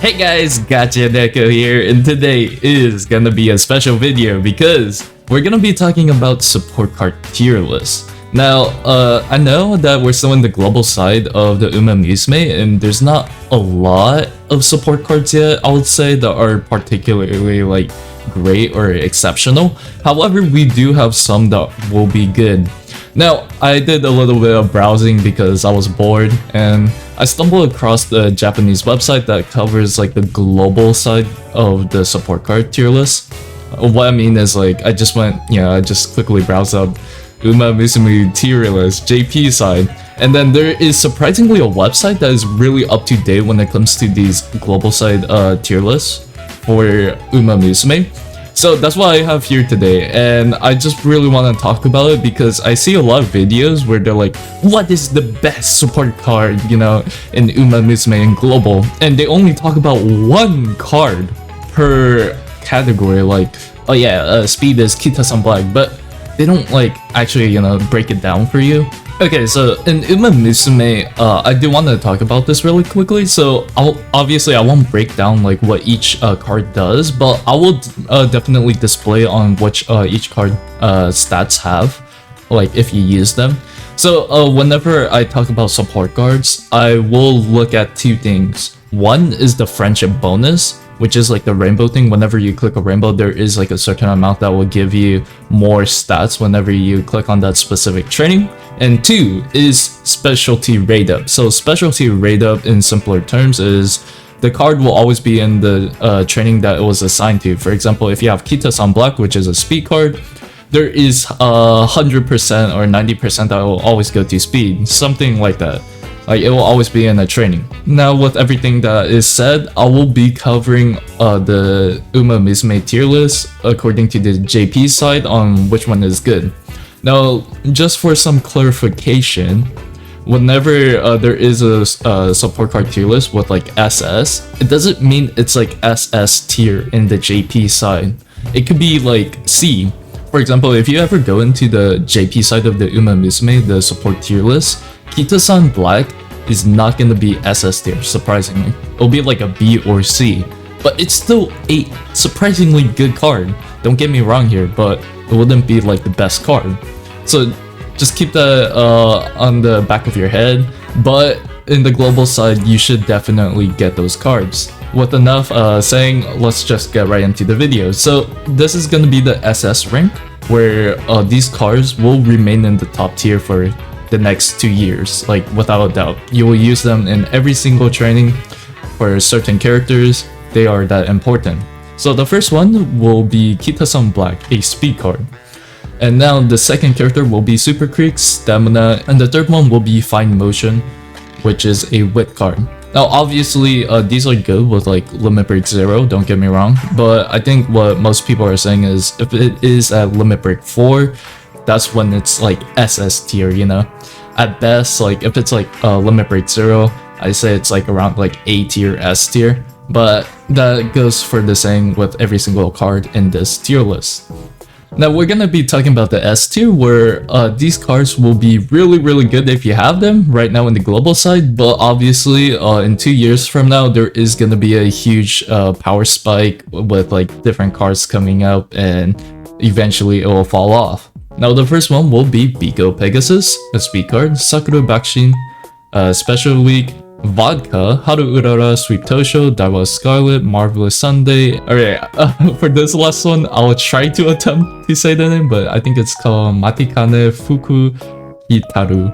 Hey guys, Gotcha Neko here, and today is gonna be a special video because we're gonna be talking about support card tier list. Now, I know that we're still in the global side of the Uma Musume, and there's not a lot of support cards yet, I would say, that are particularly like great or exceptional. However, we do have some that will be good. Now, I did a little bit of browsing because I was bored, and I stumbled across the Japanese website that covers like the global side of the support card tier list. What I mean is like I just quickly browsed up Uma Musume tier list, JP side, and then there is surprisingly a website that is really up to date when it comes to these global side tier lists for Uma Musume. So that's what I have here today, and I just really want to talk about it because I see a lot of videos where they're like, what is the best support card, in Uma Musume and global, and they only talk about one card per category, like, oh yeah, speed is Kita-san Black, but they don't like actually, break it down for you. Okay, so in Uma Musume, I do want to talk about this really quickly. So I won't break down like what each card does, but I will definitely display on which each card stats have, like if you use them. So whenever I talk about support cards, I will look at two things. One is the friendship bonus, which is like the rainbow thing. Whenever you click a rainbow, there is like a certain amount that will give you more stats whenever you click on that specific training. And two is specialty rate up. So specialty rate up in simpler terms is the card will always be in the training that it was assigned to. For example, if you have Kita-san Black, which is a speed card, there is 100% or 90% that will always go to speed, something like that. Like it will always be in a training. Now with everything that is said, I will be covering the Uma Musume tier list according to the JP side on which one is good. Now, just for some clarification, whenever there is a support card tier list with like SS, it doesn't mean it's like SS tier in the JP side. It could be like C. For example, if you ever go into the JP side of the Uma Musume, the support tier list, Kita-san Black is not going to be SS tier, surprisingly. It'll be like a B or C, but it's still a surprisingly good card. Don't get me wrong here, but it wouldn't be like the best card. So just keep that on the back of your head, but in the global side, you should definitely get those cards. With enough saying, let's just get right into the video. So this is going to be the SS rank, where these cards will remain in the top tier for the next 2 years, like without a doubt. You will use them in every single training for certain characters. They are that important. So the first one will be Kita-san Black, a speed card. And now the second character will be Super Creek, Stamina, and the third one will be Fine Motion, which is a wit card. Now obviously these are good with like Limit Break 0, don't get me wrong, but I think what most people are saying is if it is at Limit Break 4, that's when it's like SS tier, At best, like if it's like Limit Break 0, I say it's like around like A tier, S tier, but that goes for the same with every single card in this tier list. Now we're gonna be talking about the S tier, where these cards will be really good if you have them right now in the global side, but obviously in 2 years from now there is gonna be a huge power spike with like different cards coming up, and eventually it will fall off. Now the first one will be Biko Pegasus, a speed card, Sakura Bakushin, Special Week, Vodka, Haru Urara, Sweet Tosho, Daiwa Scarlet, Marvelous Sunday. Alright, for this last one, I'll try to attempt to say the name, but I think it's called Matikane Fuku Hitaru.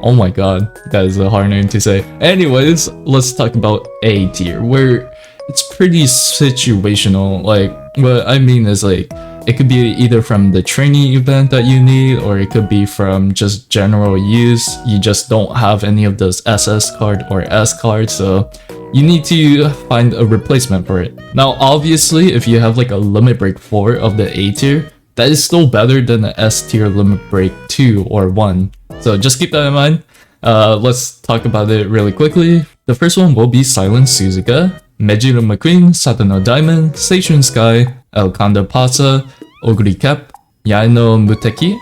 Oh my god, that is a hard name to say. Anyways, let's talk about A tier, where it's pretty situational. Like, what I mean is like, it could be either from the training event that you need, or it could be from just general use. You just don't have any of those SS card or S cards, so you need to find a replacement for it. Now obviously, if you have like a Limit Break 4 of the A tier, that is still better than the S tier Limit Break 2 or 1. So just keep that in mind. Let's talk about it really quickly. The first one will be Silent Suzuka, Mejiro McQueen, Satano Diamond, Seishun Sky, El Kanda Pasa, Oguri Cap, Yaino Muteki,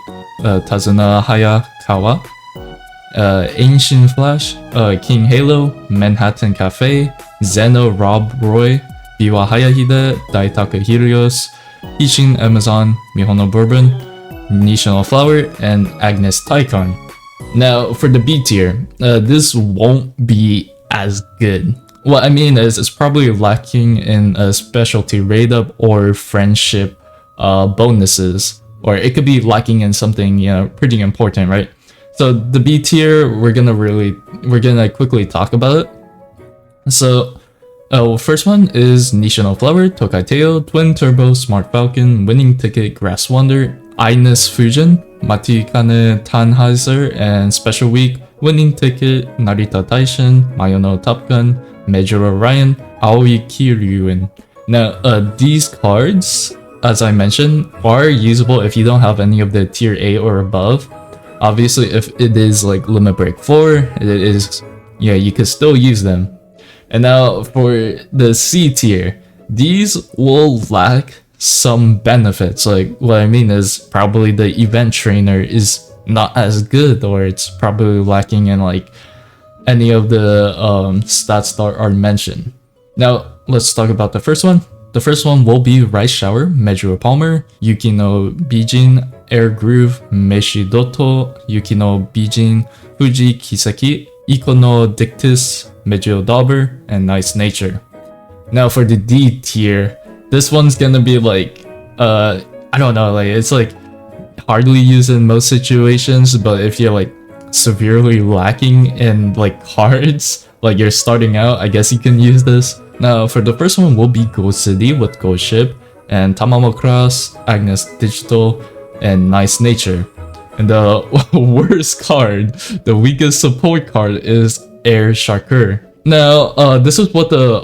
Tazuna Hayakawa, Ancient Flash, King Halo, Manhattan Cafe, Zeno Rob Roy, Biwa Hayahide, Daitaka Hirios, Ishin Amazon, Mihono Bourbon, National Flower, and Agnes Taikon. Now, for the B tier, this won't be as good. What I mean is, it's probably lacking in a specialty rate up or friendship bonuses, or it could be lacking in something, you know, pretty important, right? So the B tier, we're gonna quickly talk about it. So, first one is National Flower, Tokai Teo, Twin Turbo, Smart Falcon, Winning Ticket, Grass Wonder, Ines Fusion, Matikane Tannheiser, and Special Week, Winning Ticket, Narita Taishin, Mayono Top Gun, Major Orion, Aoi Kiryuin. Now, these cards, as I mentioned, are usable if you don't have any of the tier A or above. Obviously, if it is like Limit Break 4, it is, yeah, you could still use them. And now for the C tier, these will lack some benefits. Like, what I mean is probably the event trainer is not as good, or it's probably lacking in like any of the stats that are mentioned. Now, let's talk about the first one. The first one will be Rice Shower, Meijuro Palmer, Yukino Bijin, Air Groove, Meshi Doto, Yukino Bijin, Fuji Kiseki, Ikono Dictus, Meijuro Dauber, and Nice Nature. Now for the D tier, this one's gonna be like, I don't know, like it's like hardly used in most situations, but if you're like severely lacking in like cards, like you're starting out, I guess you can use this. Now for the first one will be Go City with Go Ship, and Tamamo Cross, Agnes Digital, and Nice Nature. And the worst card, the weakest support card, is Air Sharker. Now, this is what the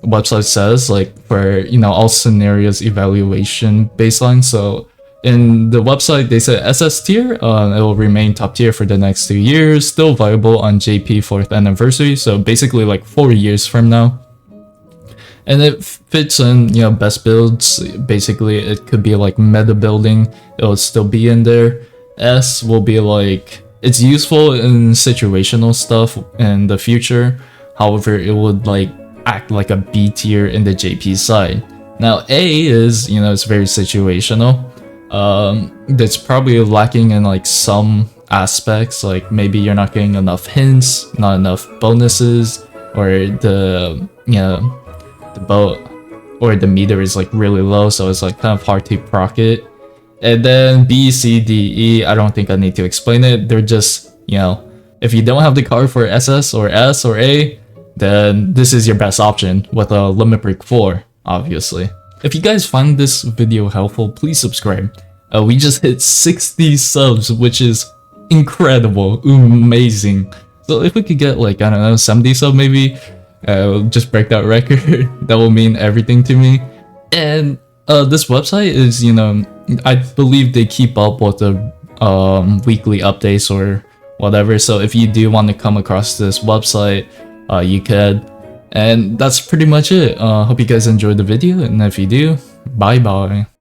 website says, like for, you know, all scenarios evaluation baseline. So in the website, they said SS tier, it will remain top tier for the next 2 years, still viable on JP 4th anniversary. So basically like 4 years from now. And it fits in, you know, best builds. Basically, it could be like meta building, it'll still be in there. S will be like, it's useful in situational stuff in the future. However, it would like act like a B tier in the JP side. Now A is, you know, it's very situational. That's probably lacking in like some aspects, like maybe you're not getting enough hints, not enough bonuses, or the, you know, the boat or the meter is like really low, so it's like kind of hard to proc it. And then B, C, D, E, I don't think I need to explain it. They're just, you know, if you don't have the card for SS or S or A, then this is your best option with a Limit Break 4, obviously. If you guys find this video helpful, please subscribe. We just hit 60 subs, which is incredible, amazing. So if we could get like, I don't know, 70 subs maybe, just break that record. That will mean everything to me. And this website is, you know, I believe they keep up with the weekly updates or whatever. So if you do want to come across this website, you could. And that's pretty much it. Hope you guys enjoyed the video, and if you do, bye bye.